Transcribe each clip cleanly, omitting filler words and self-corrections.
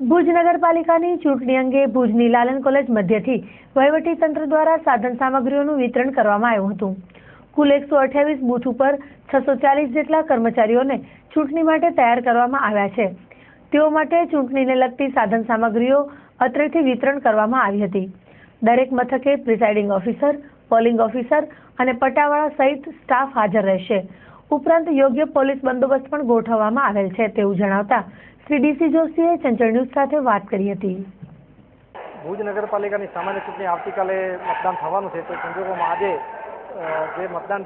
ભુજ નગરપાલિકાની ચૂંટણી અંગે ભુજની લાલન કોલેજ મધ્યથી વહીવટીતંત્ર દ્વારા સાધન સામગ્રીઓનું વિતરણ કરવામાં આવ્યું હતું। કુલ 128 બૂથ ઉપર 640 જેટલા કર્મચારીઓને ચૂંટણી માટે તૈયાર કરવામાં આવ્યા છે। તેઓ માટે ચૂંટણીને લગતી સાધન સામગ્રીઓ અત્રેથી વિતરણ કરવામાં આવી હતી। દરેક મથકે પ્રિસાઇડિંગ ઓફિસર, પોલિંગ ઓફિસર અને પટાવાળા સહિત સ્ટાફ હાજર રહેશે। ઉપરાંત યોગ્ય પોલીસ બંદોબસ્ત પણ ગોઠવવામાં આવેલ છે તેવું જણાવતા શ્રી ડીસી જોશીએ ચંચળ ન્યૂઝ સાથે વાત કરી હતી। ભુજ નગરપાલિકાની સામાન્ય ચૂંટણી આવતીકાલે મતદાન થવાનું છે, તો સંજોગોમાં આજે જે મતદાન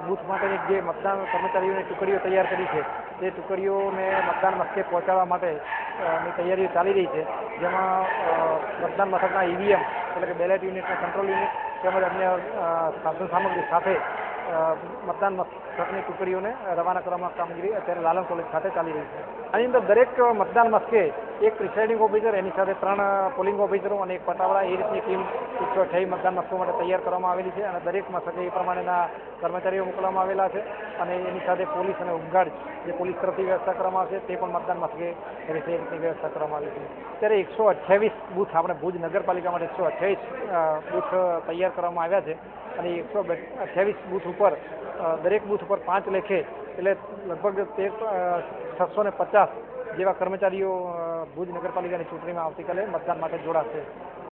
બૂથ માટેની જે મતદાન કર્મચારીઓની ટુકડીઓ તૈયાર કરી છે તે ટુકડીઓને મતદાન મથકે પહોંચાડવા માટેની તૈયારીઓ ચાલી રહી છે, જેમાં મતદાન મથકના ઈવીએમ એટલે કે બેલેટ યુનિટ અને કંટ્રોલ યુનિટ તેમજ અન્ય સાધન સામગ્રી સાથે મતદાન મથકની ટુકડીઓને રવાના કરવામાં કામગીરી અત્યારે લાલન કોલેજ ખાતે ચાલી રહી છે। આની અંદર દરેક મતદાન મથકે એક પ્રિસાઇડિંગ ઓફિસર, એની સાથે 3 પોલિંગ ઓફિસરો અને એક પટાવાળા, એ રીતની ટીમ 128 મતદાન મથકો માટે તૈયાર કરવામાં આવેલી છે અને દરેક મથકે એ પ્રમાણેના કર્મચારીઓ મોકલવામાં આવેલા છે અને એની સાથે પોલીસ અને હોમગાર્ડ જે પોલીસ તરફથી વ્યવસ્થા કરવામાં આવશે તે પણ મતદાન મથકે રહેશે એ રીતની વ્યવસ્થા કરવામાં આવી છે। ત્યારે 128 બૂથ આપણે ભુજ નગરપાલિકા માટે 128 બૂથ તૈયાર કરવામાં આવ્યા છે અને 128 બૂથ ઉપર દરેક બૂથ ઉપર 5 લેખે એટલે લગભગ 650 જેવા કર્મચારીઓ ભુજ નગરપાલિકાની ચૂંટણીમાં આવતીકાલે મતદાન માટે જોડાશે।